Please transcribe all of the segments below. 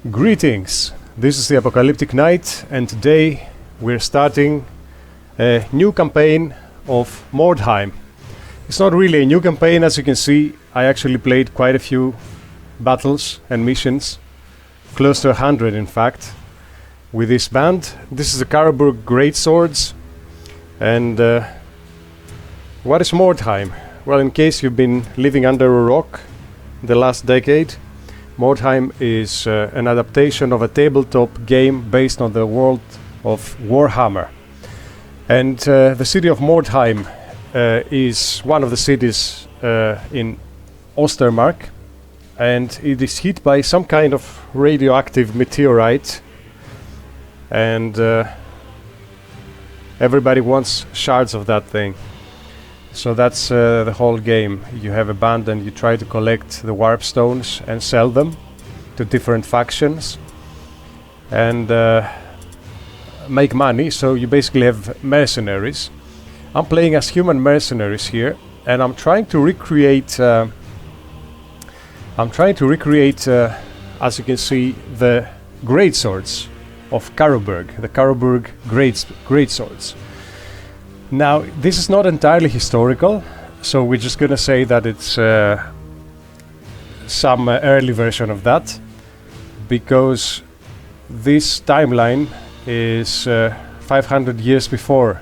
Greetings! This is the Apocalyptic Knight, and today we're starting a new campaign of Mordheim. It's not really a new campaign, as you can see. I actually played quite a few battles and missions, close to 100 in fact, with this band. This is the Carroburg Greatswords. And what is Mordheim? Well, in case you've been living under a rock the last decade, Mordheim is an adaptation of a tabletop game based on the world of Warhammer. And the city of Mordheim is one of the cities in Ostermark, and it is hit by some kind of radioactive meteorite, and everybody wants shards of that thing. So that's the whole game. You have a band and you try to collect the Wyrdstones and sell them to different factions and make money. So you basically have mercenaries. I'm playing as human mercenaries here, and I'm trying to recreate as you can see, the greatswords of Carroburg, the Carroburg Greatswords. Now, this is not entirely historical, so we're just gonna say that it's some early version of that, because this timeline is 500 years before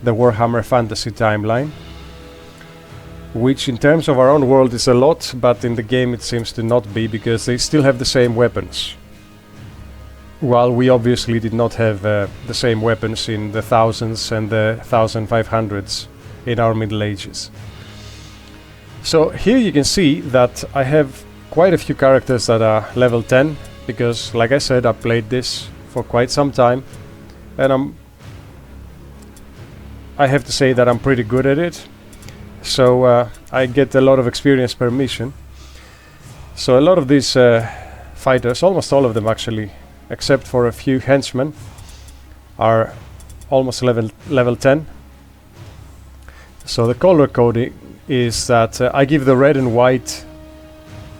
the Warhammer Fantasy timeline, which in terms of our own world is a lot, but in the game it seems to not be, because they still have the same weapons. While we obviously did not have the same weapons in the thousands and the 1500s in our Middle Ages. So here you can see that I have quite a few characters that are level 10, because like I said, I played this for quite some time, and I have to say that I'm pretty good at it. So I get a lot of experience per mission. So a lot of these fighters, almost all of them actually, except for a few henchmen, are almost level 10. So the color coding is that I give the red and white,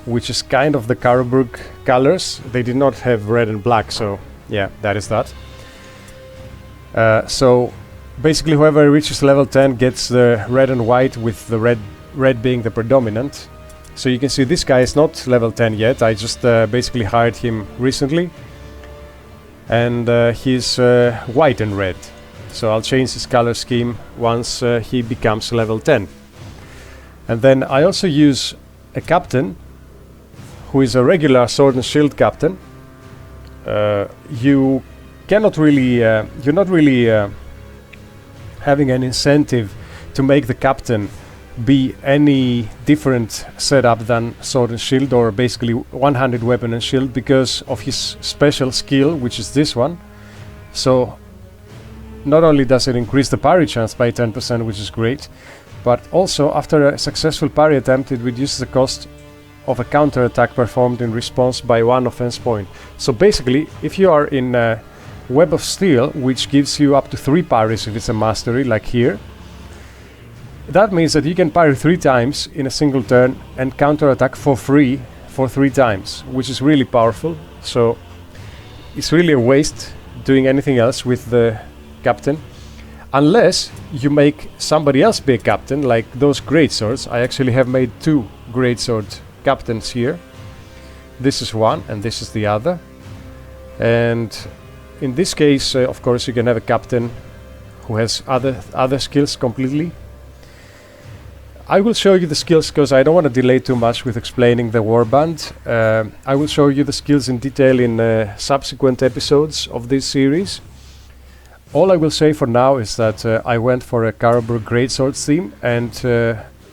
which is kind of the Carroburg colors. They did not have red and black, so yeah, that is that. So basically whoever reaches level 10 gets the red and white, with the red being the predominant. So you can see this guy is not level 10 yet. I just basically hired him recently, and he's white and red. So I'll change his color scheme once he becomes level 10. And then I also use a captain who is a regular sword and shield captain. You cannot really, you're not really having an incentive to make the captain be any different setup than sword and shield, or basically one-handed weapon and shield, because of his special skill, which is this one. So not only does it increase the parry chance by 10%, which is great, but also after a successful parry attempt it reduces the cost of a counter attack performed in response by 1 offense point. So basically, if you are in Web of Steel, which gives you up to 3 parries if it's a mastery, like here, that means that you can parry 3 times in a single turn and counter-attack for free for 3 times, which is really powerful. So it's really a waste doing anything else with the captain, unless you make somebody else be a captain, like those greatswords. I actually have made 2 greatsword captains here. This is one and this is the other. And in this case, of course, you can have a captain who has other skills completely. I will show you the skills because I don't want to delay too much with explaining the warband. I will show you the skills in detail in subsequent episodes of this series. All I will say for now is that I went for a Carroburg Greatswords theme, and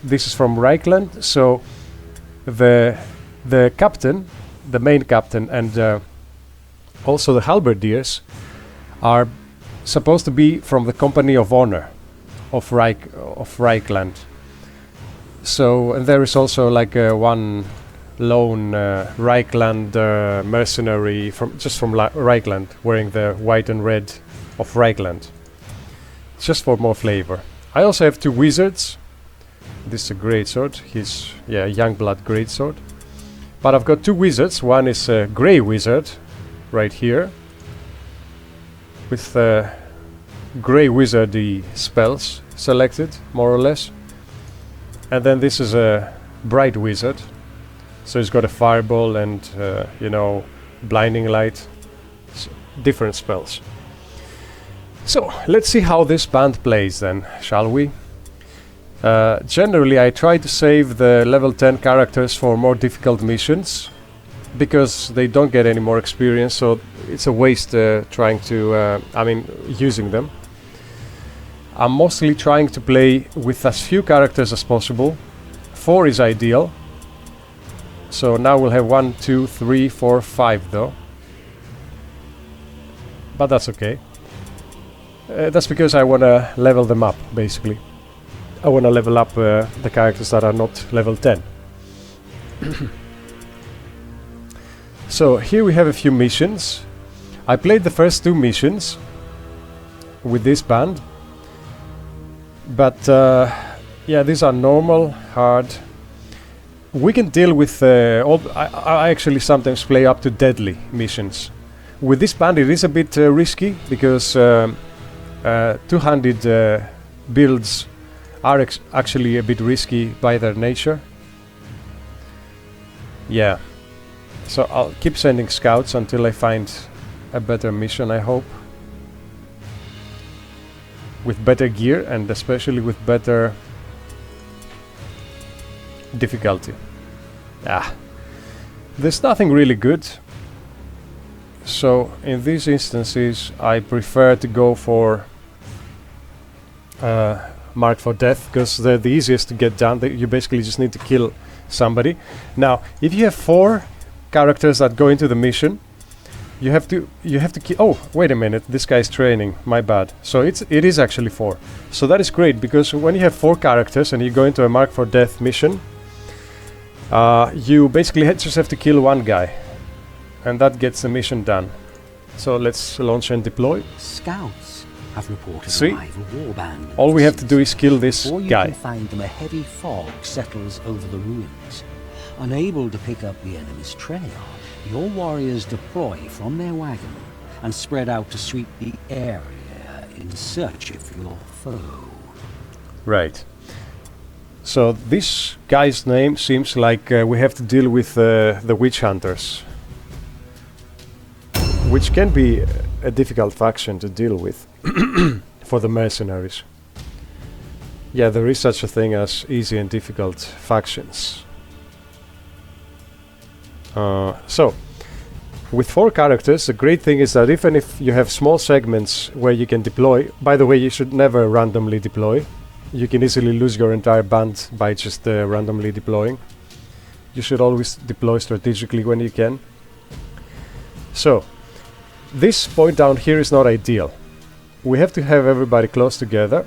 this is from Reikland. So the captain, the main captain, and also the halberdiers are supposed to be from the Company of Honor of Reikland. So, and there is also like one lone Reikland mercenary from Reikland, wearing the white and red of Reikland, just for more flavor. I also have 2 wizards. This is a greatsword. He's a young blood greatsword. But I've got 2 wizards. One is a grey wizard, right here with grey wizardy spells selected, more or less. And then this is a bright wizard, so it's got a fireball and you know, blinding light, different spells. So let's see how this band plays then, shall we? Generally I try to save the level 10 characters for more difficult missions, because they don't get any more experience, so it's a waste trying to, using them. I'm mostly trying to play with as few characters as possible. 4 is ideal. So now we'll have 1, 2, 3, 4, 5 though. But that's okay. That's because I want to level them up, basically. I want to level up the characters that are not level 10. So here we have a few missions. I played the first 2 missions with this band. But yeah, these are normal, hard. We can deal with I actually sometimes play up to deadly missions. With this band it is a bit risky, because two-handed builds are actually a bit risky by their nature. Yeah, so I'll keep sending scouts until I find a better mission, I hope. With better gear and especially with better difficulty. There's nothing really good. So in these instances I prefer to go for Mark for Death, because they're the easiest to get done. You basically just need to kill somebody. Now if you have 4 characters that go into the mission, you have to kill. Oh, wait a minute, this guy's training, my bad. So it is actually 4. So that is great, because when you have 4 characters and you go into a Mark for Death mission, you basically just have to kill 1 guy, and that gets the mission done. So let's launch and deploy. Scouts have reported See? a rival warband. All we have to do is kill this Before you guy. can find them, a heavy fog settles over the ruins. Unable to pick up the enemy's trail, your warriors deploy from their wagon and spread out to sweep the area in search of your foe. Right. So this guy's name seems like we have to deal with the witch hunters, which can be a difficult faction to deal with for the mercenaries. Yeah, there is such a thing as easy and difficult factions. So with 4 characters, the great thing is that even if you have small segments where you can deploy, by the way, you should never randomly deploy. You can easily lose your entire band by just randomly deploying. You should always deploy strategically when you can. So this point down here is not ideal. We have to have everybody close together,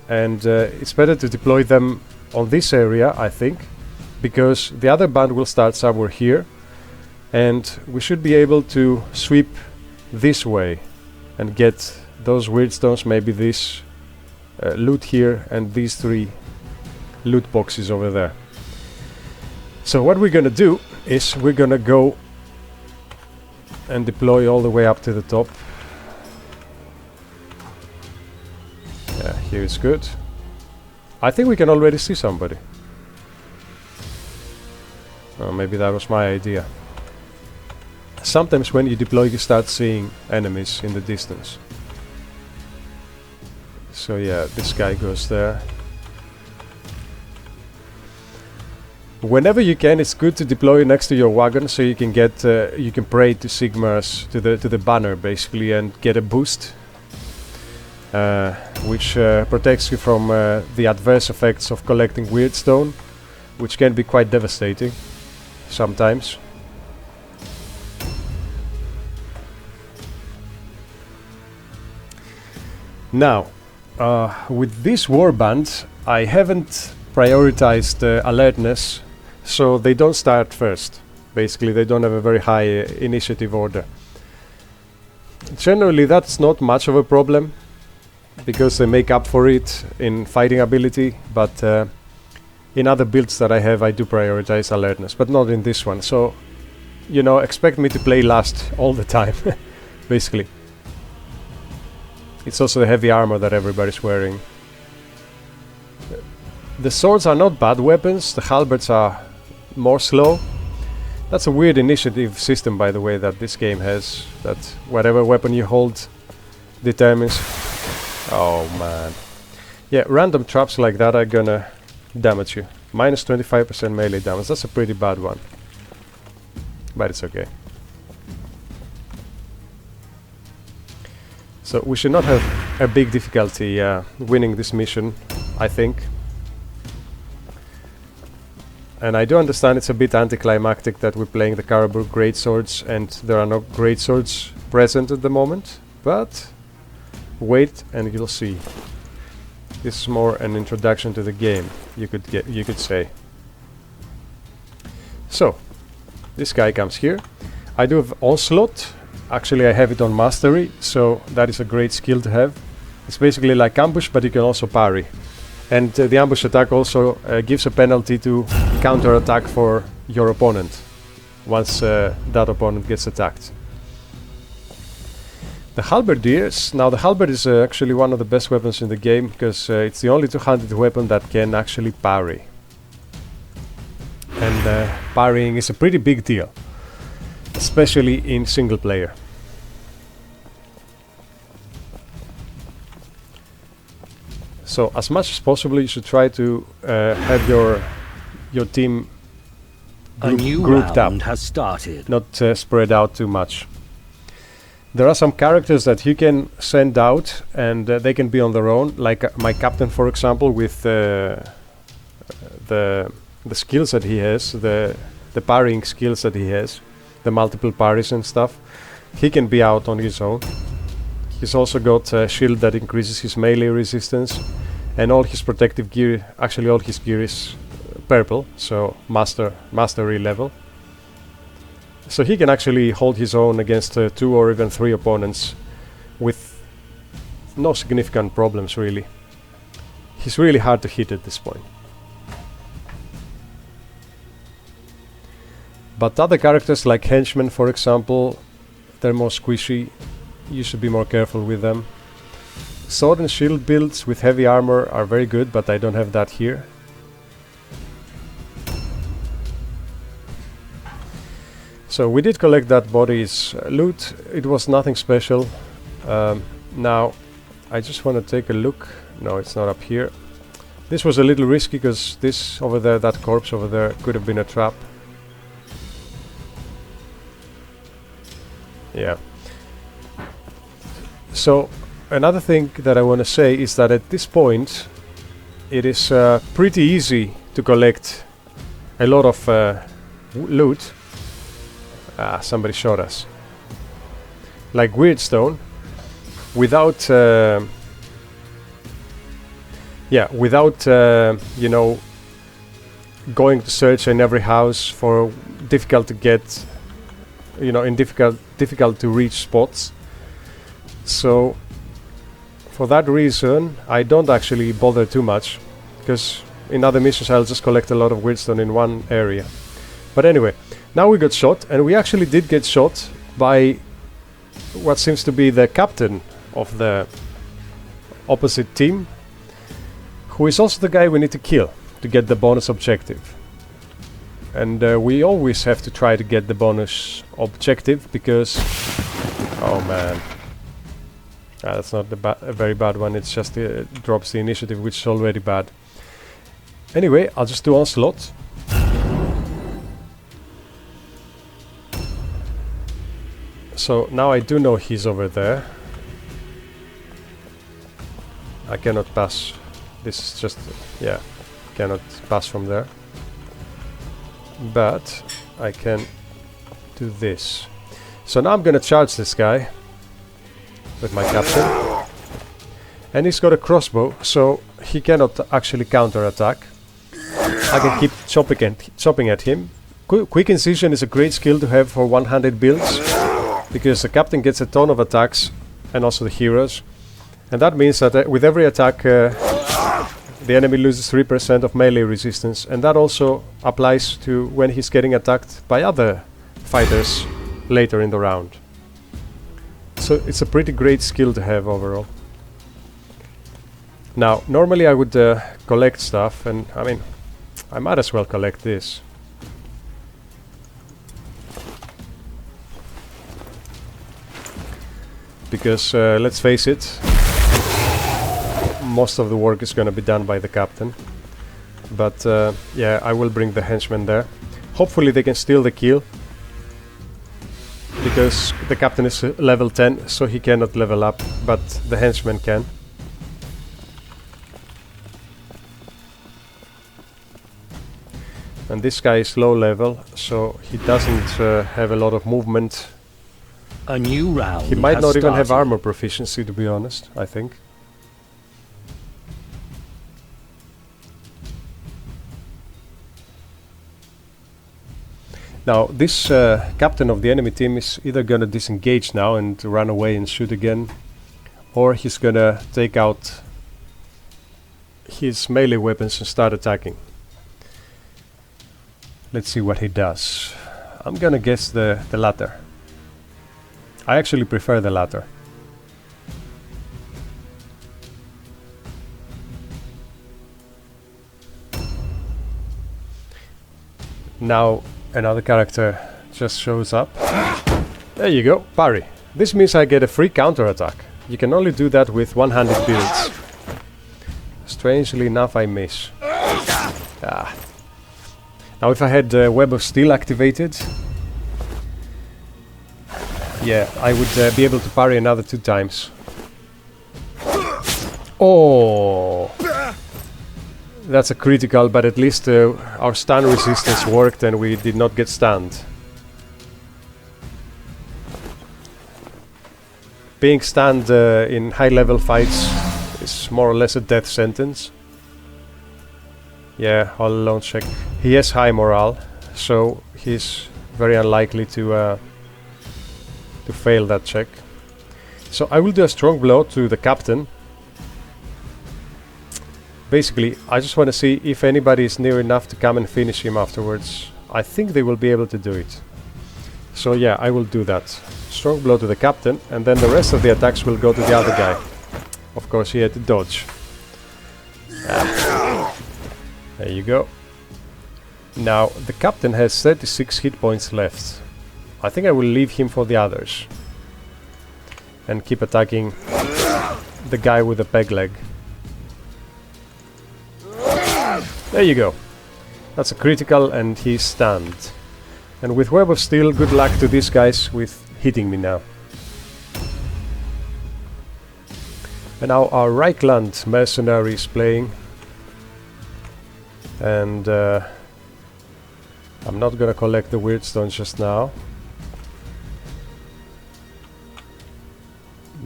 and it's better to deploy them on this area, I think, because the other band will start somewhere here, and we should be able to sweep this way and get those Wyrdstones, maybe this loot here, and these 3 loot boxes over there. So what we're gonna do is we're gonna go and deploy all the way up to the top. Yeah, here is good. I think we can already see somebody. Oh, maybe that was my idea. Sometimes when you deploy you start seeing enemies in the distance. So yeah, this guy goes there. Whenever you can, it's good to deploy next to your wagon, so you can get you can pray to Sigmar's, to the banner basically, and get a boost, which protects you from the adverse effects of collecting Wyrdstone, which can be quite devastating sometimes. Now, with this warband, I haven't prioritized alertness, so they don't start first. Basically, they don't have a very high initiative order. Generally, that's not much of a problem, because they make up for it in fighting ability, but in other builds that I have, I do prioritize alertness, but not in this one. So you know, expect me to play last all the time, basically. It's also the heavy armor that everybody's wearing. The swords are not bad weapons, the halberds are more slow. That's a weird initiative system, by the way, that this game has, that whatever weapon you hold determines... Oh man. Yeah, random traps like that are gonna damage you. Minus 25% melee damage, that's a pretty bad one. But it's okay. So we should not have a big difficulty winning this mission, I think. And I do understand it's a bit anticlimactic that we're playing the Carroburg Greatswords and there are no Greatswords present at the moment, but wait and you'll see. This is more an introduction to the game, you could say. So, this guy comes here. I do have Onslaught. Actually, I have it on Mastery, so that is a great skill to have. It's basically like ambush, but you can also parry. And the ambush attack also gives a penalty to counter-attack for your opponent once that opponent gets attacked. The halberdiers. Now the halberd is actually one of the best weapons in the game because it's the only two-handed weapon that can actually parry. And parrying is a pretty big deal, especially in single player. So as much as possible you should try to have your team grouped up, has started. Not spread out too much. There are some characters that you can send out and they can be on their own, like my captain, for example, with the skills that he has, the parrying skills that he has, the multiple parries and stuff. He can be out on his own. He's also got a shield that increases his melee resistance, and all his protective gear, actually all his gear is purple, so mastery level. So he can actually hold his own against 2 or even 3 opponents with no significant problems, really. He's really hard to hit at this point. But other characters like henchmen, for example, they're more squishy. You should be more careful with them. Sword and shield builds with heavy armor are very good, but I don't have that here. So we did collect that body's loot. It was nothing special. Now I just want to take a look. No, it's not up here. This was a little risky because this over there, that corpse over there, could have been a trap. Yeah. So another thing that I want to say is that at this point it is pretty easy to collect a lot of loot. Somebody shot us. Like Wyrdstone, without you know, going to search in every house for difficult to get, you know, in difficult to reach spots. So for that reason I don't actually bother too much, because in other missions I'll just collect a lot of Wyrdstone in one area. But anyway, now we got shot, and we actually did get shot by what seems to be the captain of the opposite team, who is also the guy we need to kill to get the bonus objective. And we always have to try to get the bonus objective because... Oh man. That's not a very bad one, it's just drops the initiative, which is already bad. Anyway, I'll just do Onslaught. So now I do know he's over there. I cannot pass. This is just... yeah, cannot pass from there. But I can do this. So now I'm gonna charge this guy with my captain. And he's got a crossbow, so he cannot actually counter-attack. I can keep chopping at him. Quick Incision is a great skill to have for one-handed builds, because the captain gets a ton of attacks, and also the heroes. And that means that with every attack the enemy loses 3% of melee resistance, and that also applies to when he's getting attacked by other fighters later in the round. So it's a pretty great skill to have overall. Now, normally I would collect stuff, and I mean, I might as well collect this. Because, let's face it, most of the work is gonna be done by the captain. But, yeah, I will bring the henchmen there. Hopefully they can steal the kill. Because the captain is level 10, so he cannot level up, but the henchmen can. And this guy is low level, so he doesn't have a lot of movement. A new round. He might not even have armor proficiency, to be honest, I think. Now, this captain of the enemy team is either gonna disengage now and run away and shoot again, or he's gonna take out his melee weapons and start attacking. Let's see what he does. I'm gonna guess the latter. I actually prefer the latter. Now another character just shows up. There you go, parry. This means I get a free counter-attack. You can only do that with one-handed builds. Strangely enough, I miss. Ah. Now if I had Web of Steel activated, yeah, I would be able to parry another 2 times. Oh! That's a critical, but at least our stun resistance worked and we did not get stunned. Being stunned in high-level fights is more or less a death sentence. Yeah, all alone check. He has high morale, so he's very unlikely to fail that check. So I will do a strong blow to the captain. Basically, I just want to see if anybody is near enough to come and finish him afterwards. I think they will be able to do it. So yeah, I will do that. Strong blow to the captain, and then the rest of the attacks will go to the other guy. Of course, he had to dodge. There you go. Now, the captain has 36 hit points left. I think I will leave him for the others. And keep attacking the guy with the peg leg. There you go. That's a critical and he's stunned. And with Web of Steel, good luck to these guys with hitting me now. And now our Reikland mercenary is playing. And I'm not gonna collect the Wyrdstone just now.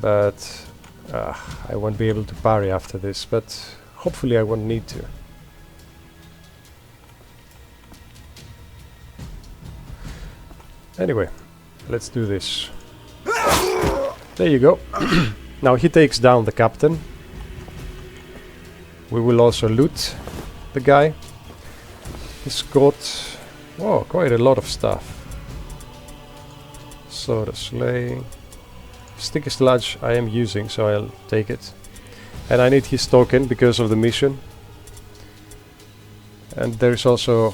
But I won't be able to parry after this, but hopefully I won't need to. Anyway, let's do this. There you go. Now he takes down the captain. We will also loot the guy. He's got quite a lot of stuff. Sword of Slaying. Sticky Sludge I am using, so I'll take it. And I need his token because of the mission. And there's also,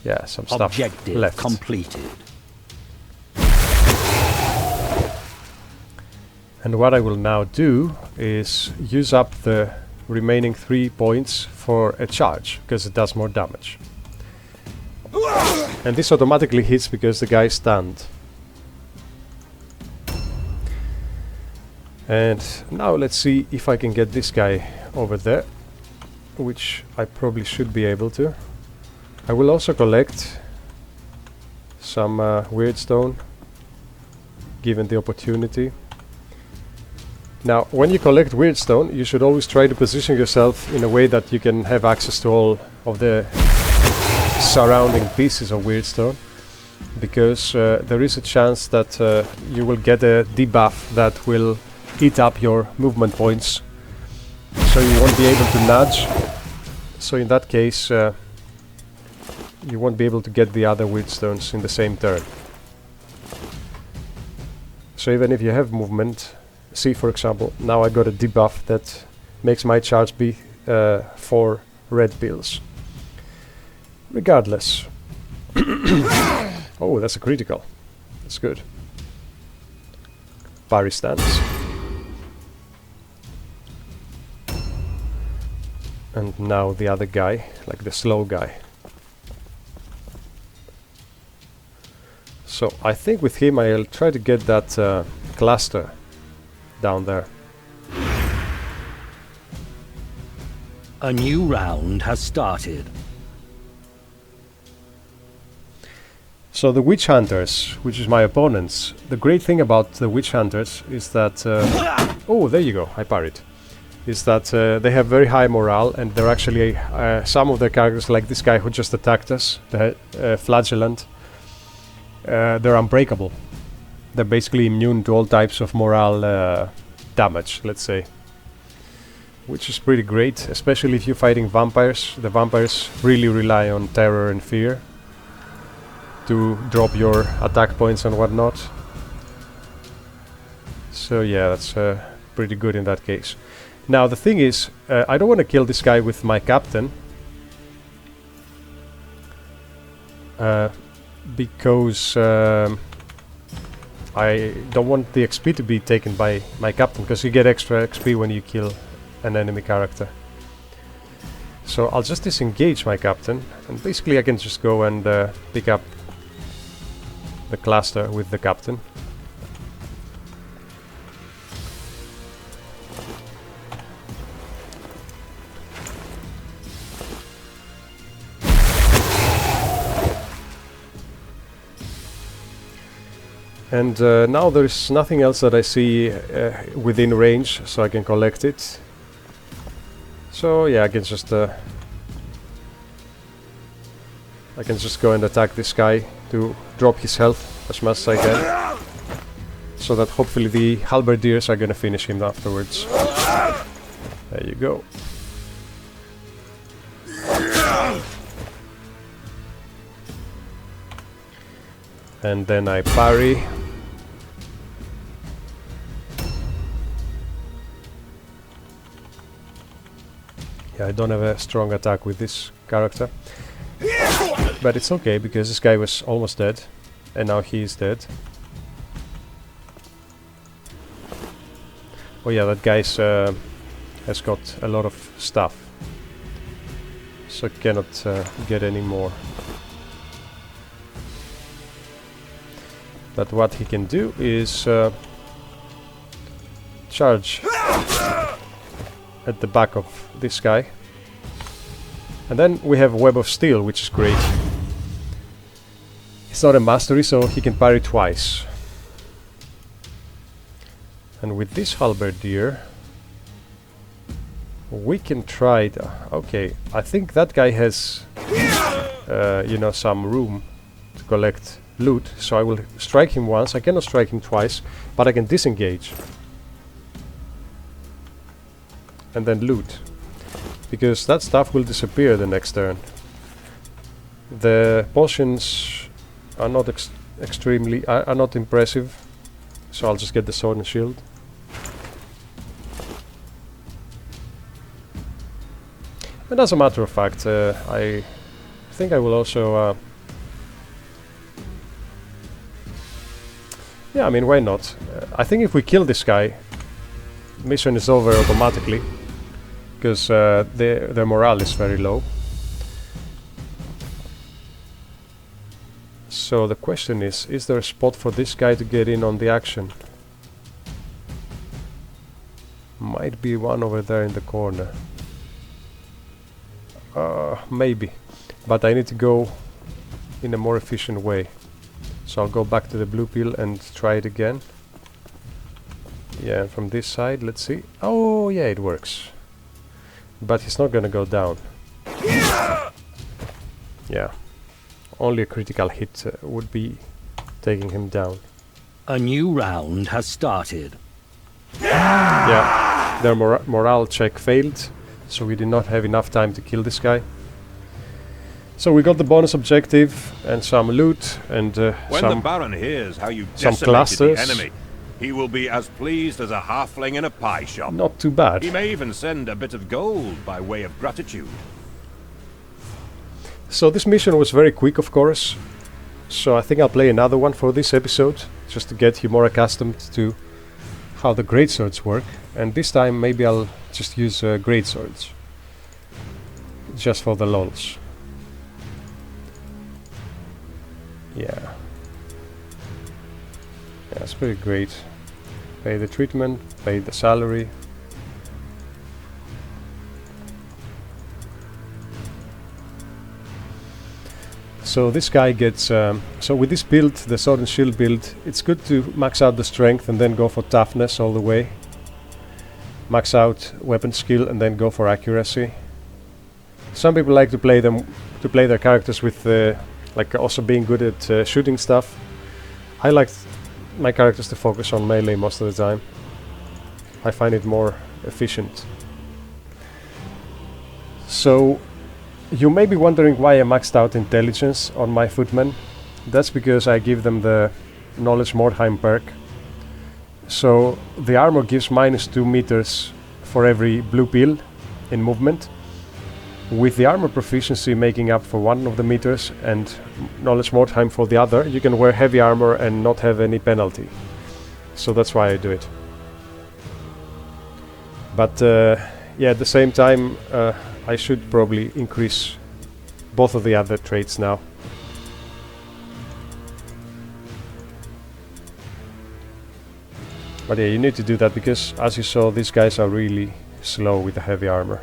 yeah, some stuff left. Completed. And what I will now do is use up the remaining 3 points for a charge, because it does more damage. And this automatically hits because the guy is stunned. And now let's see if I can get this guy over there, which I probably should be able to. I will also collect some Wyrdstone, given the opportunity. Now, when you collect Wyrdstone, you should always try to position yourself in a way that you can have access to all of the surrounding pieces of Wyrdstone, because there is a chance that you will get a debuff that will eat up your movement points, so you won't be able to nudge. So in that case, you won't be able to get the other Wyrdstones in the same turn. So even if you have movement, see for example, now I got a debuff that makes my charge be 4 red bills. Regardless. Oh, that's a critical. That's good. Parry stance. And now the other guy, like the slow guy. So I think with him I'll try to get that cluster down there. A new round has started. So the witch hunters, which is my opponents, the great thing about the witch hunters is that oh, there you go, I parried. Is that they have very high morale, and they're actually some of their characters, like this guy who just attacked us, the flagellant, they're unbreakable. They're basically immune to all types of morale damage, let's say. Which is pretty great, especially if you're fighting vampires. The vampires really rely on terror and fear to drop your attack points and whatnot. So yeah, that's pretty good in that case. Now the thing is, I don't want to kill this guy with my captain. Because I don't want the XP to be taken by my captain, because you get extra XP when you kill an enemy character. So I'll just disengage my captain, and basically I can just go and pick up the cluster with the captain. And now there's nothing else that I see within range, so I can collect it. So yeah, I can just go and attack this guy to drop his health as much as I can, so that hopefully the halberdiers are gonna finish him afterwards. There you go. And then I parry. Yeah, I don't have a strong attack with this character. But it's okay, because this guy was almost dead. And now he is dead. Oh yeah, that guy's has got a lot of stuff. So cannot get any more. But what he can do is charge at the back of this guy. And then we have Web of Steel, which is great. It's not a mastery, so he can parry twice. And with this halberdier, we can try... okay, I think that guy has, you know, some room to collect loot, so I will strike him once. I cannot strike him twice, but I can disengage and then loot, because that stuff will disappear the next turn. The potions are not extremely are not impressive, so I'll just get the sword and shield. And as a matter of fact, I think I will also yeah, I mean, why not? I think if we kill this guy, mission is over automatically, because their morale is very low. So the question is there a spot for this guy to get in on the action? Might be one over there in the corner. Maybe. But I need to go in a more efficient way. So I'll go back to the blue pill and try it again. Yeah, and from this side, let's see. Oh, yeah, it works. But he's not gonna go down. Yeah. Only a critical hit would be taking him down. A new round has started. Yeah, their morale check failed, so we did not have enough time to kill this guy. So we got the bonus objective and some loot and when the Baron hears how you some decimated clusters. the enemy, He will be as pleased as a halfling in a pie shop. Not too bad. He may even send a bit of gold by way of gratitude. So this mission was very quick, of course. So I think I'll play another one for this episode, just to get you more accustomed to how the greatswords work. And this time maybe I'll just use greatswords, just for the lols. Yeah, it's pretty great. Pay the treatment, pay the salary. So this guy gets, so with this build, the sword and shield build, it's good to max out the strength and then go for toughness all the way. Max out weapon skill and then go for accuracy. Some people like to play their characters with like also being good at shooting stuff. I like my characters to focus on melee most of the time. I find it more efficient. So you may be wondering why I maxed out intelligence on my footmen. That's because I give them the knowledge Mordheim perk. So the armor gives -2 meters for every blue pill in movement, with the armor proficiency making up for 1 of the meters and knowledge Mordheim for the other. You can wear heavy armor and not have any penalty. So that's why I do it. But yeah, at the same time I should probably increase both of the other traits now. But yeah, you need to do that because, as you saw, these guys are really slow with the heavy armor.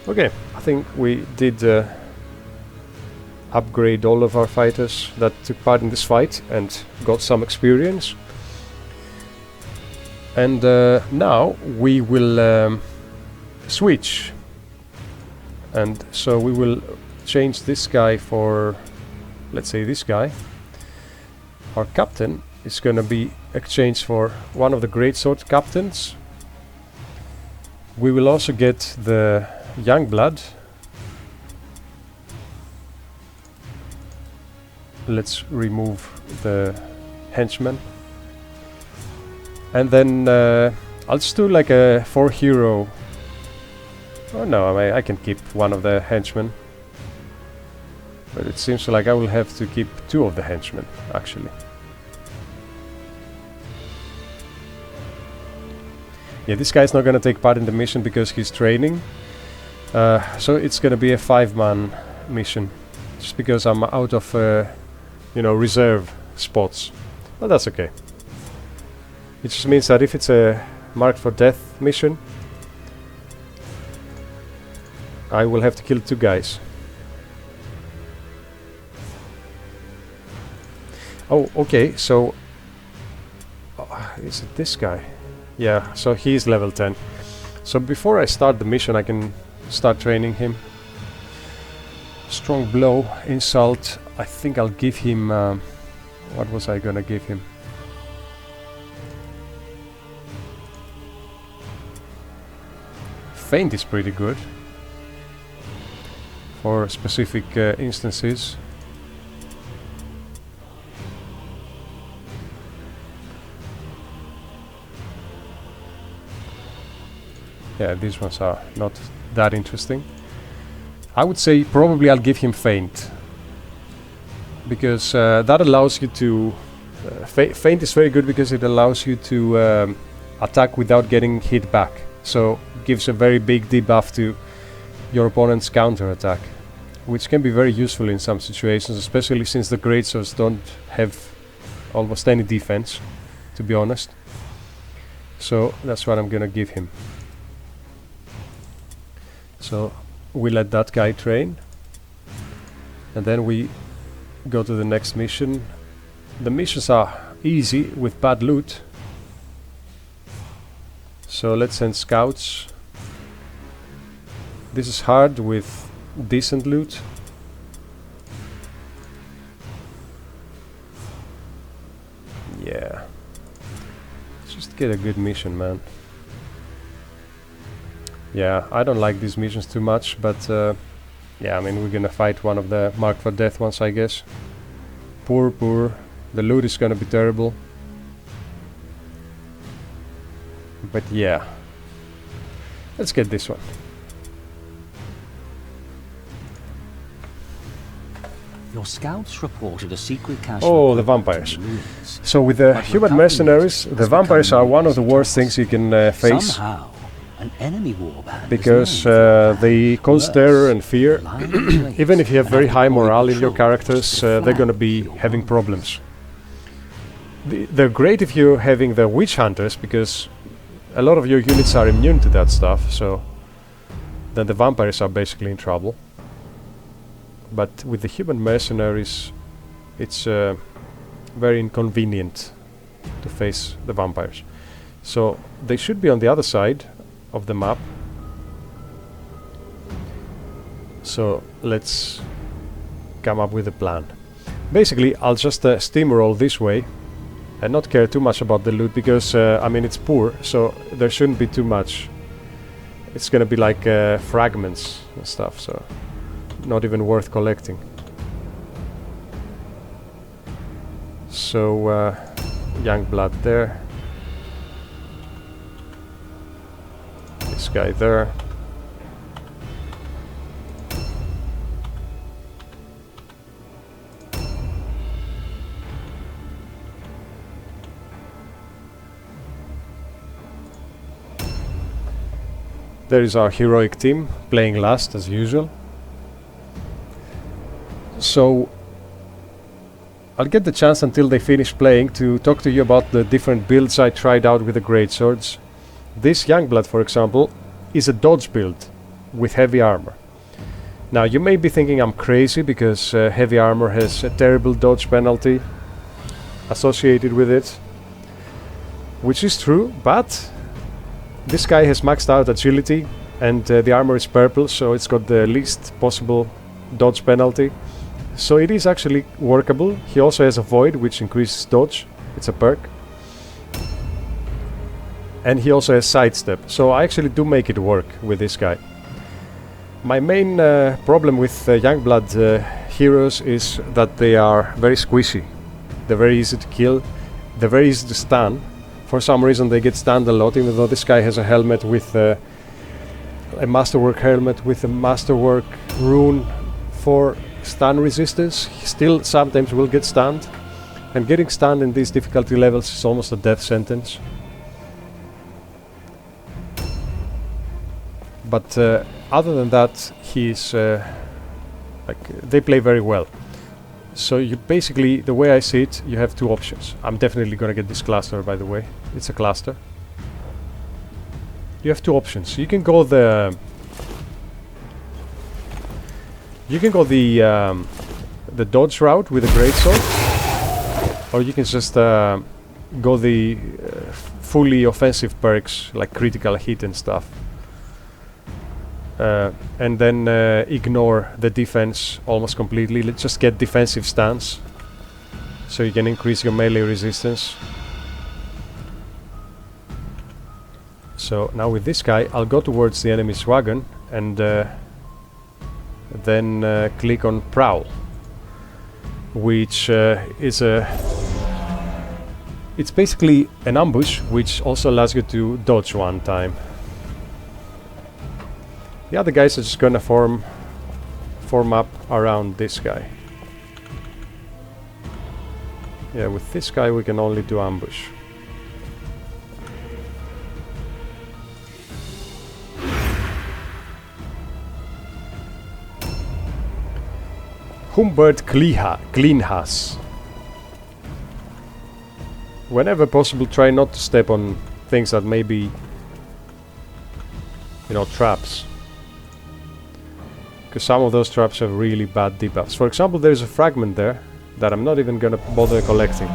Okay, I think we did upgrade all of our fighters that took part in this fight and got some experience. And now we will switch. And so we will change this guy for, let's say, this guy. Our captain is going to be exchanged for one of the greatsword captains. We will also get the young blood. Let's remove the henchman. And then I'll just do like a 4-hero. Oh no, I can keep one of the henchmen. But it seems like I will have to keep 2 of the henchmen, actually. Yeah, this guy's not gonna take part in the mission because he's training. So it's gonna be a 5-man mission. Just because I'm out of, you know, reserve spots. But that's okay. It just means that if it's a marked for death mission, I will have to kill 2 guys. Oh, okay, so is it this guy? Yeah, so he's level 10. So before I start the mission, I can start training him. Strong blow, insult. I think I'll give him. What was I gonna give him? Feint is pretty good for specific instances. Yeah, these ones are not that interesting. I would say probably I'll give him feint, because that allows you to feint is very good because it allows you to attack without getting hit back, so gives a very big debuff to your opponent's counter attack, which can be very useful in some situations, especially since the greatswords don't have almost any defense, to be honest. So that's what I'm gonna give him. So we let that guy train, and then we go to the next mission. The missions are easy with bad loot, so let's send scouts. This is hard with decent loot. Yeah, just get a good mission, man. Yeah, I don't like these missions too much, but Yeah, I mean, we're gonna fight one of the marked for death ones, I guess. Poor. The loot is gonna be terrible. But yeah. Let's get this one. Your scouts reported a secret cache. Oh, the vampires. So with the human mercenaries, the vampires are one of the worst things you can face. Somehow, an enemy warband Because they cause terror and fear. Even if you have very high morale in your characters, they're gonna be having problems. They're great if you're having the witch hunters, because a lot of your units are immune to that stuff, so then the vampires are basically in trouble. But with the human mercenaries, it's very inconvenient to face the vampires. So they should be on the other side of the map. So let's come up with a plan. Basically, I'll just steamroll this way and not care too much about the loot, because I mean, it's poor, so there shouldn't be too much. It's gonna be like fragments and stuff, so not even worth collecting. So young blood there, this guy there. There is our heroic team playing last as usual. So I'll get the chance until they finish playing to talk to you about the different builds I tried out with the Greatswords. This Youngblood, for example, is a dodge build with heavy armor. Now you may be thinking I'm crazy because heavy armor has a terrible dodge penalty associated with it, which is true, but this guy has maxed out agility and the armor is purple, so it's got the least possible dodge penalty. So it is actually workable. He also has a void, which increases dodge. It's a perk. And he also has sidestep. So I actually do make it work with this guy. My main problem with Youngblood heroes is that they are very squishy. They're very easy to kill. They're very easy to stun. For some reason they get stunned a lot, even though this guy has a helmet with a masterwork helmet with a masterwork rune for stun resistance. He still sometimes will get stunned, and getting stunned in these difficulty levels is almost a death sentence. But other than that, he's they play very well. So you basically, the way I see it, you have two options. I'm definitely gonna get this cluster, by the way. It's a cluster. You have two options. You can go the dodge route with a greatsword, or you can just go the fully offensive perks like critical hit and stuff, and then ignore the defense almost completely. Let's just get defensive stance, so you can increase your melee resistance. So now with this guy, I'll go towards the enemy's wagon and then click on Prowl, which is it's basically an ambush, which also allows you to dodge one time. The other guys are just gonna form up around this guy. Yeah, with this guy we can only do ambush. Humbert Kleinhaas. Whenever possible, try not to step on things that may be, you know, traps. Because some of those traps have really bad debuffs. For example, there's a fragment there that I'm not even gonna bother collecting.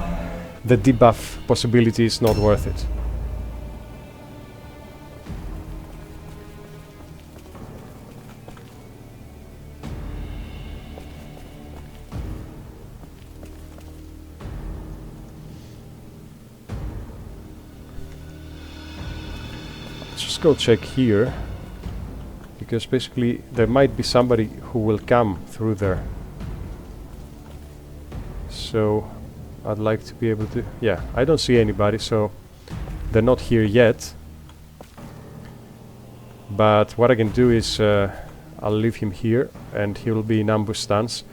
The debuff possibility is not worth it. Let's just go check here. because basically there might be somebody who will come through there. So I'd like to be able to... Yeah, I don't see anybody, so they're not here yet. But what I can do is I'll leave him here and he will be in ambush stance.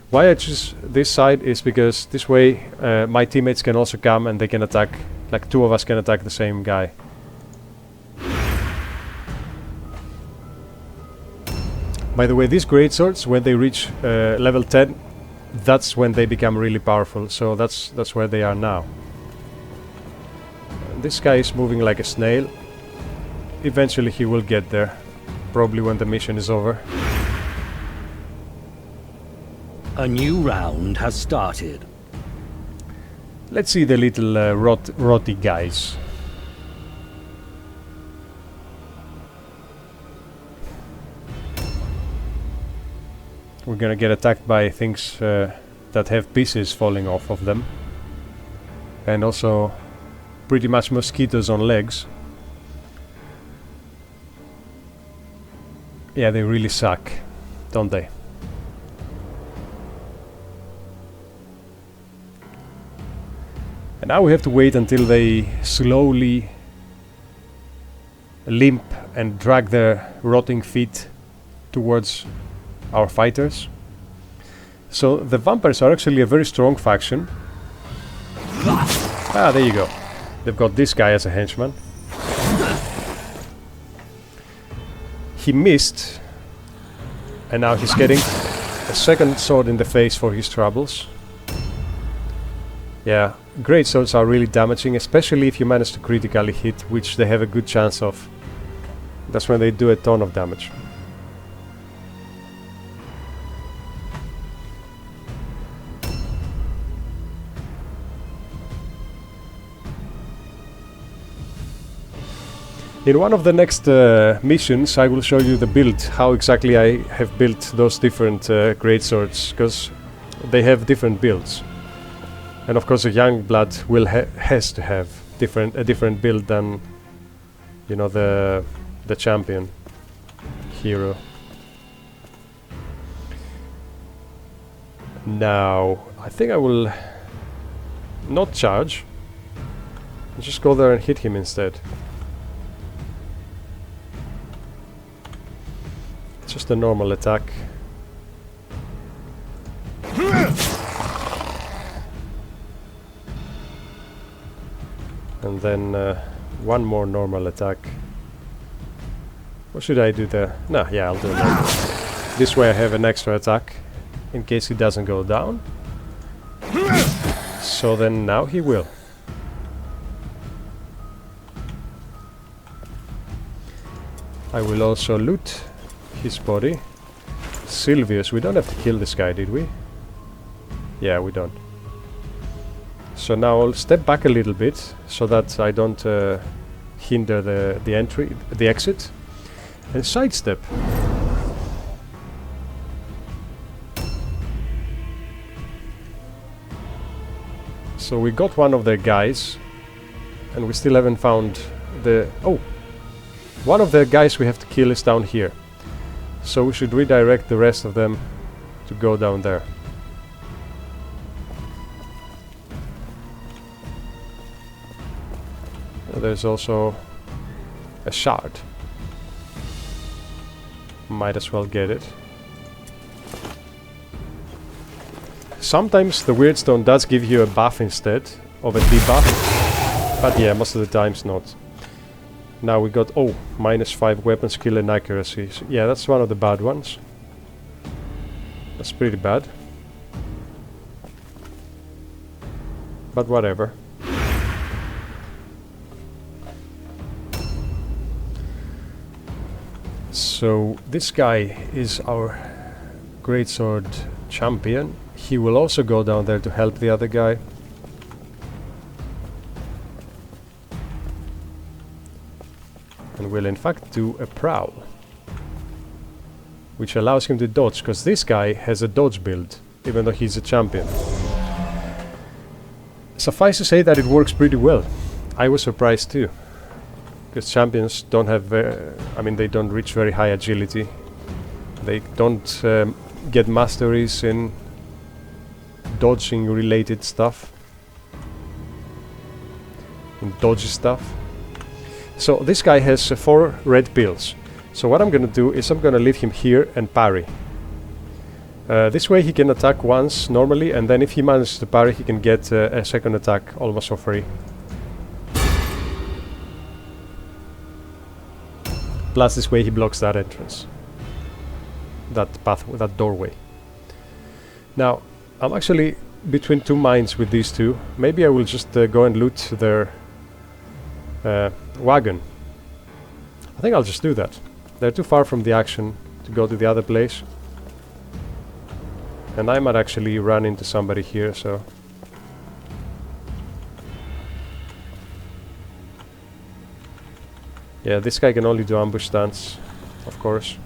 Why I choose this side is because this way my teammates can also come and they can attack, like two of us can attack the same guy. By the way, these greatswords, when they reach level 10, that's when they become really powerful, so that's where they are now. This guy is moving like a snail. Eventually he will get there, probably when the mission is over. A new round has started. Let's see the little rotty guys. We're gonna get attacked by things that have pieces falling off of them. And also pretty much mosquitoes on legs. Yeah, they really suck, don't they? And now we have to wait until they slowly limp and drag their rotting feet towards our fighters. So the vampires are actually a very strong faction. Ah, there you go. They've got this guy as a henchman. He missed, and now he's getting a second sword in the face for his troubles. Yeah, great swords are really damaging, especially if you manage to critically hit, which they have a good chance of. That's when they do a ton of damage. In one of the next missions I will show you the build, how exactly I have built those different greatswords, because they have different builds. And of course a young blood will has to have a different build than, you know, the champion hero. Now I think I will not charge, just go there and hit him instead. Just a normal attack. And then one more normal attack. What should I do there? Nah, yeah, I'll do that. This way I have an extra attack in case he doesn't go down. So then now he will. I will also loot his body. Silvius, we don't have to kill this guy, did we? Yeah, we don't. So now I'll step back a little bit so that I don't hinder the exit, and sidestep. So we got one of their guys, and we still haven't found the... Oh! One of the guys we have to kill is down here. So we should redirect the rest of them to go down there. There's also a shard. Might as well get it. Sometimes the Wyrdstone does give you a buff instead of a debuff, but yeah, most of the times not. Now we got, oh, -5 weapon skill and accuracy. So yeah, that's one of the bad ones. That's pretty bad. But whatever. So this guy is our greatsword champion. He will also go down there to help the other guy. And will in fact do a prowl, which allows him to dodge, because this guy has a dodge build, even though he's a champion. Suffice to say that it works pretty well. I was surprised too, because champions don't have, I mean, they don't reach very high agility. They don't get masteries in dodging related stuff, in dodgy stuff. So this guy has 4 red pills. So what I'm gonna do is I'm gonna leave him here and parry. This way he can attack once normally, and then if he manages to parry, he can get a second attack almost for free. Plus this way he blocks that entrance, that path, that doorway. Now I'm actually between 2 minds with these two. Maybe I will just go and loot their wagon. I think I'll just do that. They're too far from the action to go to the other place. And I might actually run into somebody here, so... Yeah, this guy can only do ambush stance, of course.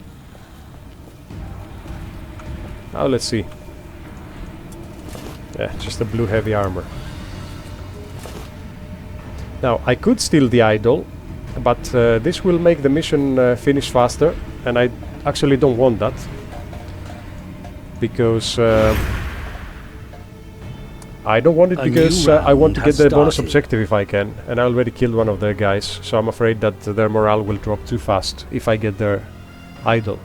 Now let's see. Yeah, just a blue heavy armor. Now, I could steal the idol, but this will make the mission finish faster, and I actually don't want that. Because I don't want it, because I want to get the bonus objective if I can, and I already killed one of their guys, so I'm afraid that their morale will drop too fast if I get their idol.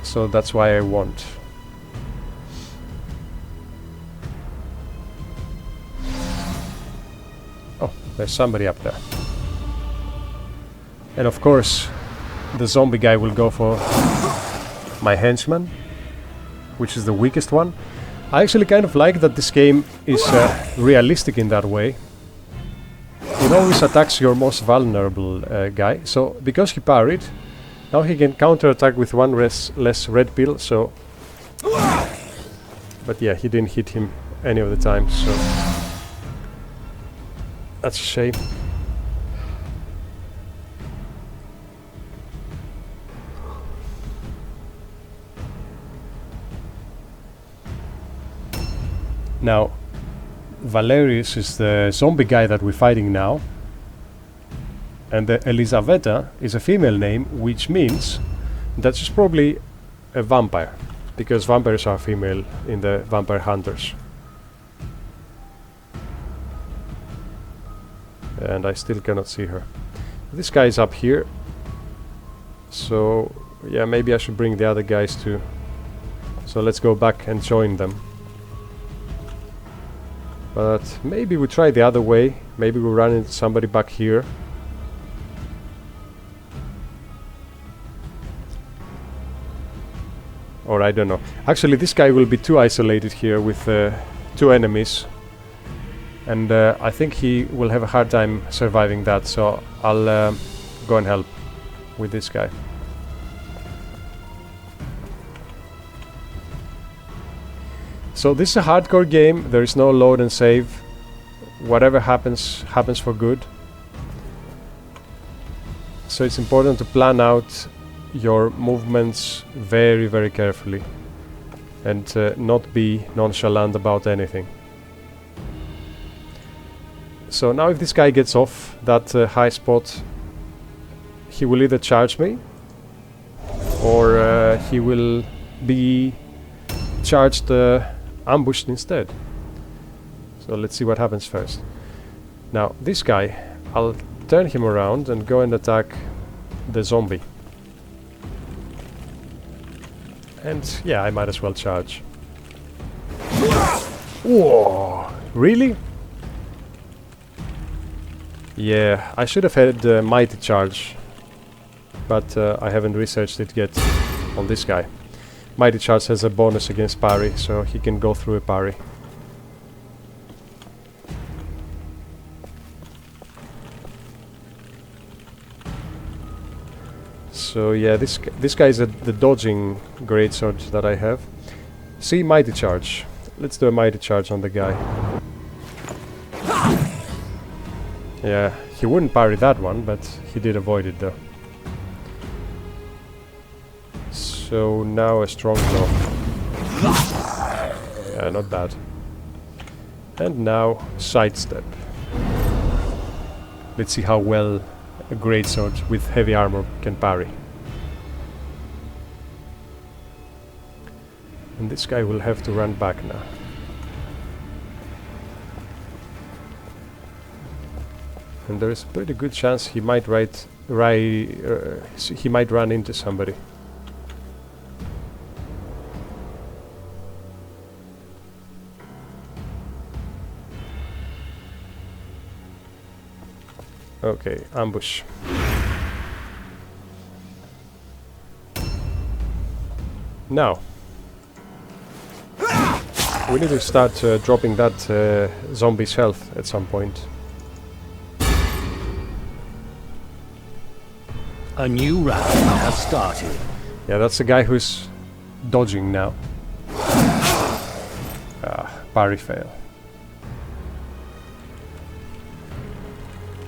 So that's why I want. Oh, there's somebody up there. And of course, the zombie guy will go for my henchman, which is the weakest one. I actually kind of like that this game is realistic in that way. It always attacks your most vulnerable guy. So because he parried, now he can counter-attack with 1 less red pill, so... But yeah, he didn't hit him any of the time, so... That's a shame. Now, Valerius is the zombie guy that we're fighting now. And the Elisaveta is a female name, which means that she's probably a vampire. Because vampires are female in the Vampire Hunters. And I still cannot see her. This guy is up here. So, yeah, maybe I should bring the other guys too. So let's go back and join them. But maybe we try the other way. Maybe we run into somebody back here. Or I don't know. Actually, this guy will be too isolated here with 2 enemies. And I think he will have a hard time surviving that. So I'll go and help with this guy. So this is a hardcore game. There is no load and save. Whatever happens, happens for good. So it's important to plan out your movements very, very carefully. And not be nonchalant about anything. So now if this guy gets off that high spot, he will either charge me, or he will be charged ambushed instead. So let's see what happens first. Now this guy, I'll turn him around and go and attack the zombie. And yeah, I might as well charge. Whoa! Really? Yeah, I should have had mighty charge, but I haven't researched it yet on this guy. Mighty charge has a bonus against parry, so he can go through a parry. So yeah, this guy is the dodging greatsword that I have. See, mighty charge. Let's do a mighty charge on the guy. Yeah, he wouldn't parry that one, but he did avoid it though. So now a strong blow. Yeah, not bad. And now sidestep. Let's see how well a greatsword with heavy armor can parry. And this guy will have to run back now. And there is a pretty good chance he might he might run into somebody. Okay, ambush. Now we need to start dropping that zombie's health at some point. A new round has started. Yeah, that's the guy who's dodging now. Parry fail.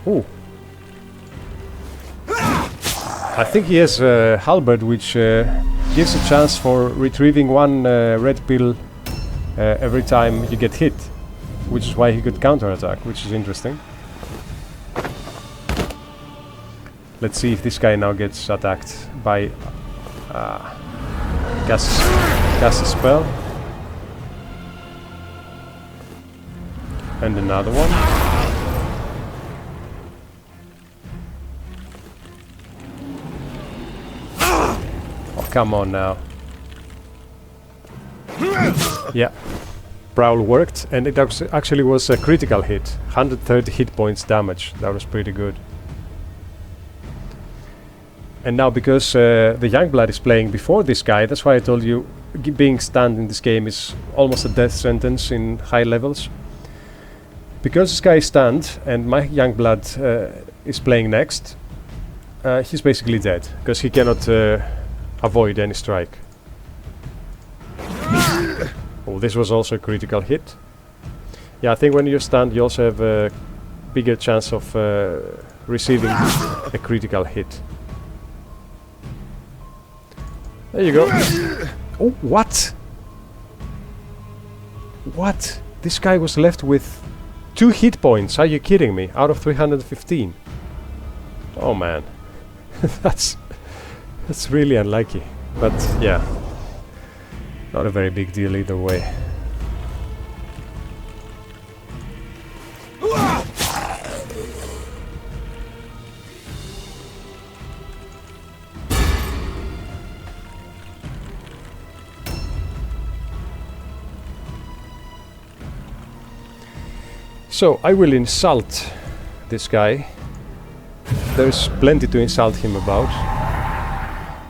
Ooh. I think he has a halberd, which gives a chance for retrieving one red pill every time you get hit, which is why he could counterattack, which is interesting. Let's see if this guy now gets attacked by cast a spell. And another one. Oh, come on now. Yeah. Prowl worked, and it actually was a critical hit. 130 hit points damage. That was pretty good. And now, because the Youngblood is playing before this guy, that's why I told you being stunned in this game is almost a death sentence in high levels. Because this guy is stunned and my Youngblood is playing next, he's basically dead, because he cannot avoid any strike. Oh, this was also a critical hit. Yeah, I think when you're stunned you also have a bigger chance of receiving a critical hit. There you go. Oh, what? What? This guy was left with 2 hit points. Are you kidding me? Out of 315. Oh man. That's really unlucky. But yeah. Not a very big deal either way. So, I will insult this guy. There's plenty to insult him about.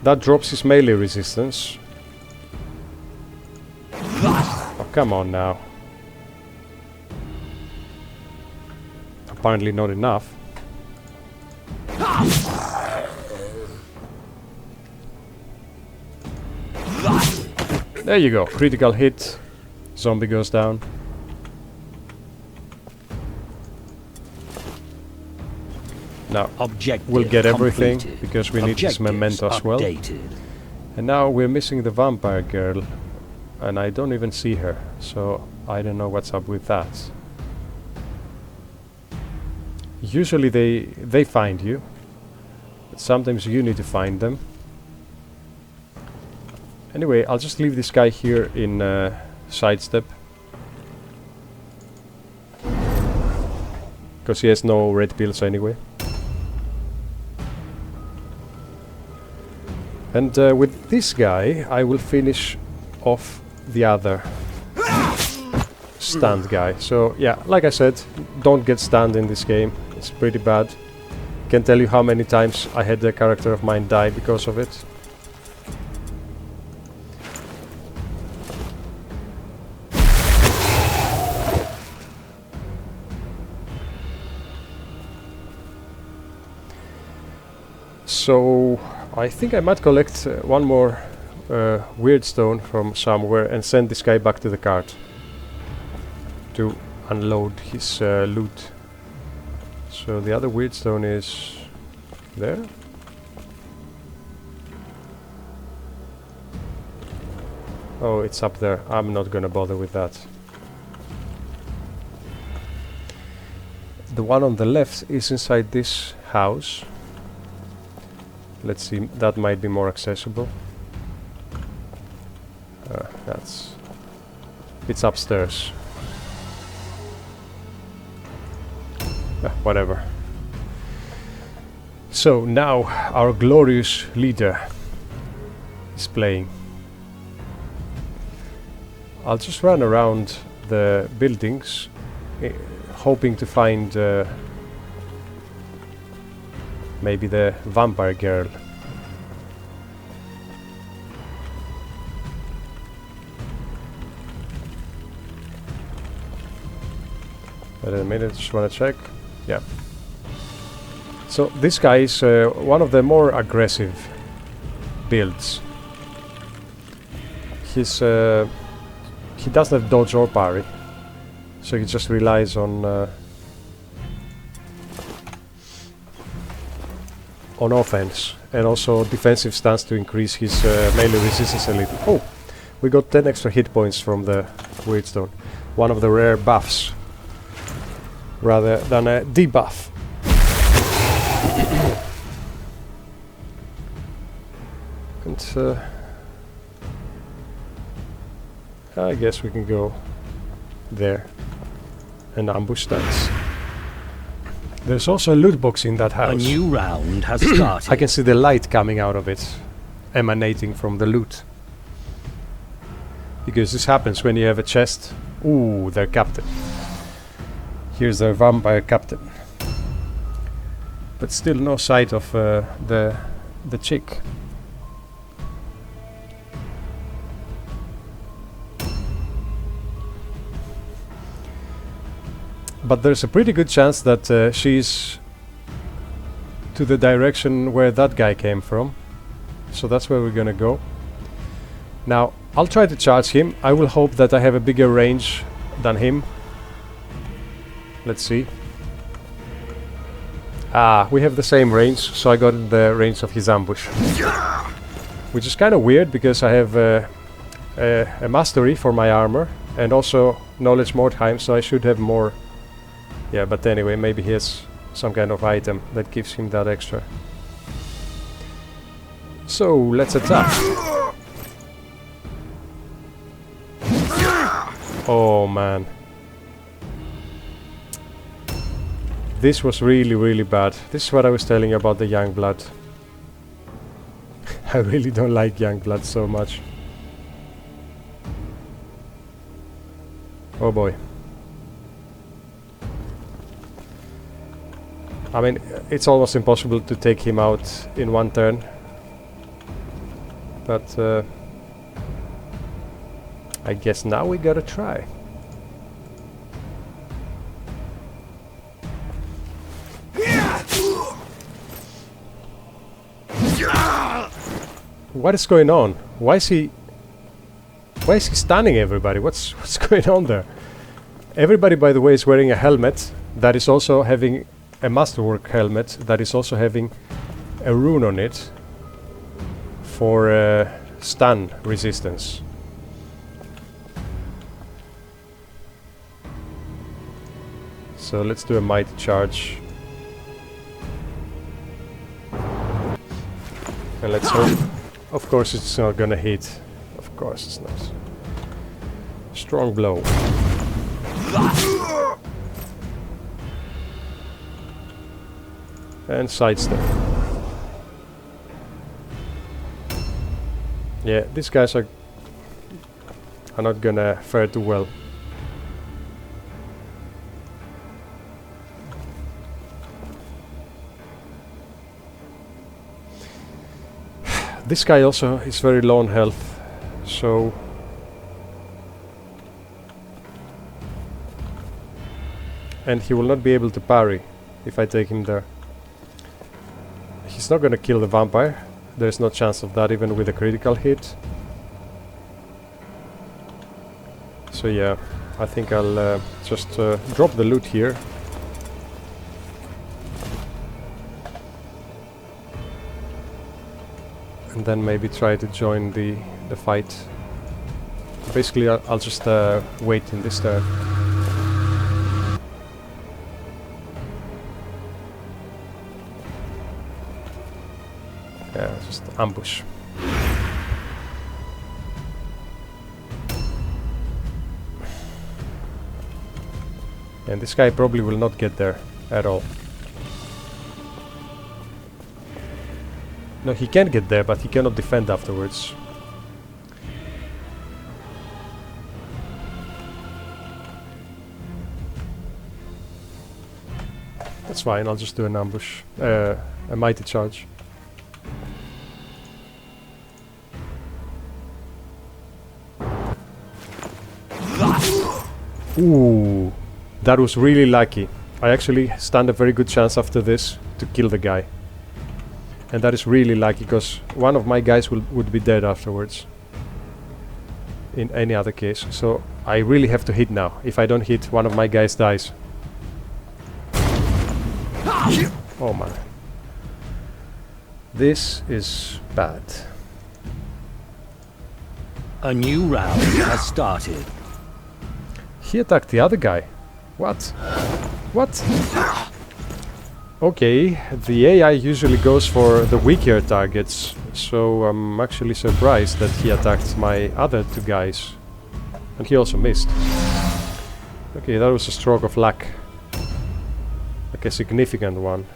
That drops his melee resistance. Oh, come on now. Apparently not enough. There you go, critical hit. Zombie goes down. Now, we'll get everything, because we need this memento as well. And now we're missing the vampire girl, and I don't even see her, so I don't know what's up with that. Usually they find you, but sometimes you need to find them. Anyway, I'll just leave this guy here in sidestep, because he has no red pills anyway. And with this guy, I will finish off the other stunned guy. So yeah, like I said, don't get stunned in this game. It's pretty bad. Can't tell you how many times I had a character of mine die because of it. So I think I might collect one more Wyrdstone from somewhere and send this guy back to the cart to unload his loot. So the other Wyrdstone is there. Oh, it's up there. I'm not gonna bother with that. The one on the left is inside this house. Let's see, that might be more accessible. It's upstairs. Whatever. So now our glorious leader is playing. I'll just run around the buildings, hoping to find maybe the vampire girl. Wait a minute, just want to check. Yeah. So this guy is one of the more aggressive builds. He doesn't have dodge or parry, so he just relies on offense and also defensive stance to increase his melee resistance a little. Oh, we got 10 extra hit points from the Wyrdstone, one of the rare buffs rather than a debuff. And I guess we can go there and ambush stance. There's also a loot box in that house. A new round has started. I can see the light coming out of it, emanating from the loot. Because this happens when you have a chest. Ooh, their captain. Here's their vampire captain. But still no sight of the chick. But there's a pretty good chance that she's to the direction where that guy came from. So that's where we're gonna go. Now, I'll try to charge him. I will hope that I have a bigger range than him. Let's see. Ah, we have the same range, so I got in the range of his ambush. Which is kind of weird, because I have a mastery for my armor, and also knowledge Mordheim, so I should have more. Yeah, but anyway, maybe he has some kind of item that gives him that extra. So, let's attack. Oh man. This was really, really bad. This is what I was telling you about the young blood. I really don't like young blood so much. Oh boy. I mean, it's almost impossible to take him out in one turn. But I guess now we gotta try. What is going on? Why is he stunning everybody? What's going on there? Everybody, by the way, is wearing a helmet that is also having a masterwork helmet that is also having a rune on it for stun resistance. So let's do a mighty charge. And let's hope. Of course it's not gonna hit. Of course it's not. Strong blow. And sidestep. Yeah, these guys are not gonna fare too well. This guy also is very low on health, so and he will not be able to parry if I take him there. He's not gonna kill the vampire. There's no chance of that even with a critical hit. So yeah, I think I'll just drop the loot here. And then maybe try to join the fight. Basically, I'll just wait in this turn. ambush. And this guy probably will not get there at all. No, he can get there, but he cannot defend afterwards. That's fine, I'll just do an ambush. A mighty charge. Ooh, that was really lucky. I actually stand a very good chance after this to kill the guy. And that is really lucky, because one of my guys would be dead afterwards. In any other case. So I really have to hit now. If I don't hit, one of my guys dies. Oh man. This is bad. A new round has started. He attacked the other guy. What? What? Okay, the AI usually goes for the weaker targets, so I'm actually surprised that he attacked my other two guys. And he also missed. Okay, that was a stroke of luck. Like a significant one.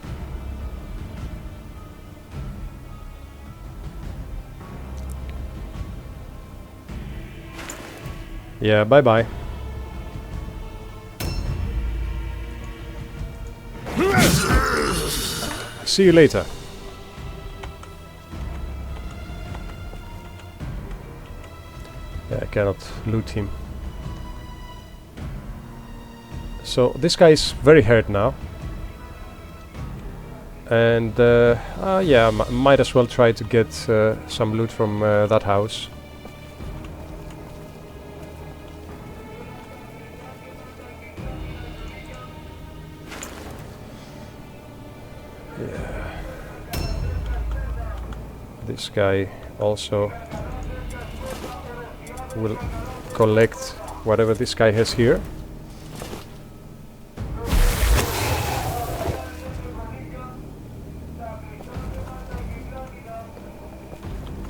Yeah, bye-bye. See you later. Yeah, I cannot loot him. So this guy is very hurt now. And yeah, might as well try to get some loot from that house. This guy also will collect whatever this guy has here.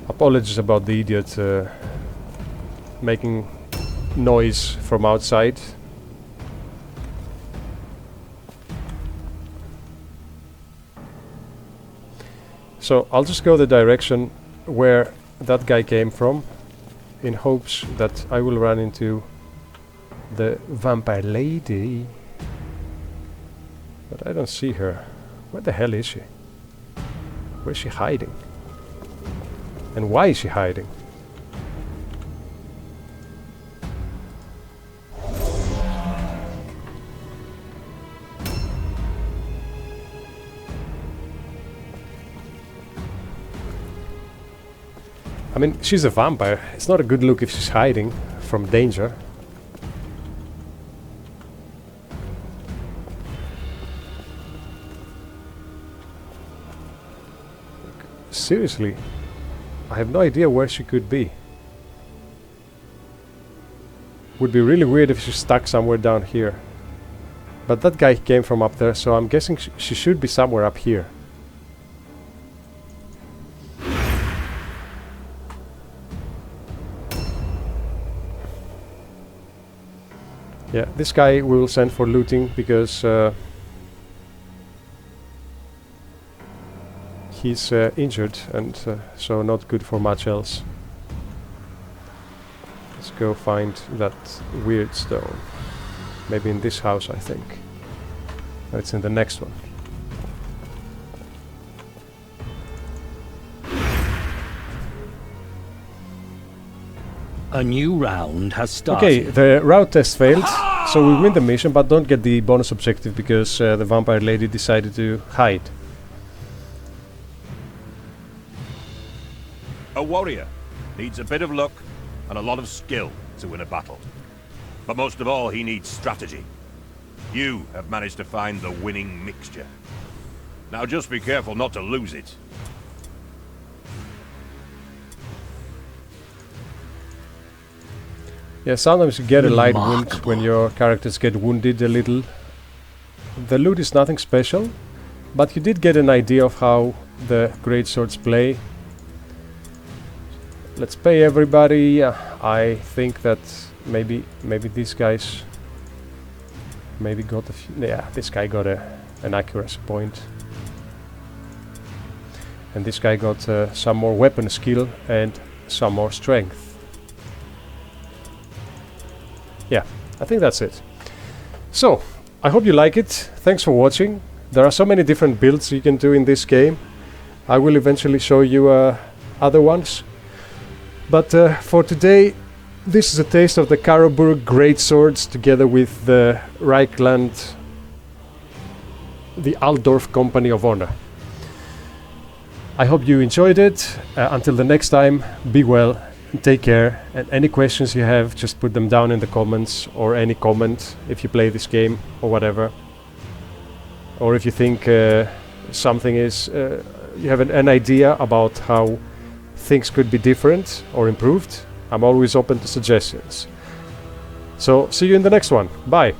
Apologies about the idiot making noise from outside. So I'll just go the direction where that guy came from, in hopes that I will run into the vampire lady. But I don't see her. Where the hell is she? Where is she hiding? And why is she hiding? I mean, she's a vampire. It's not a good look if she's hiding from danger. Seriously, I have no idea where she could be. Would be really weird if she's stuck somewhere down here. But that guy came from up there, so I'm guessing she should be somewhere up here. Yeah, this guy we will send for looting because he's injured and so not good for much else. Let's go find that Wyrdstone. Maybe in this house, I think. No, it's in the next one. A new round has started. Okay, the route test failed, so we win the mission, but don't get the bonus objective because the vampire lady decided to hide. A warrior needs a bit of luck and a lot of skill to win a battle. But most of all, he needs strategy. You have managed to find the winning mixture. Now just be careful not to lose it. Yeah, sometimes you get a light wound when your characters get wounded a little. The loot is nothing special, but you did get an idea of how the greatswords play. let's pay everybody. I think that maybe these guys maybe got a few, yeah, this guy got an accuracy point. And this guy got some more weapon skill and some more strength. Yeah, I think that's it. So, I hope you like it. Thanks for watching. There are so many different builds you can do in this game. I will eventually show you other ones. But for today, this is a taste of the Carroburg Greatswords together with the Reikland, the Altdorf Company of Honor. I hope you enjoyed it. Until the next time, be well, and take care. And any questions you have, just put them down in the comments, or any comment if you play this game or whatever. Or if you think something is, you have an idea about how things could be different or improved, I'm always open to suggestions. So, see you in the next one. Bye.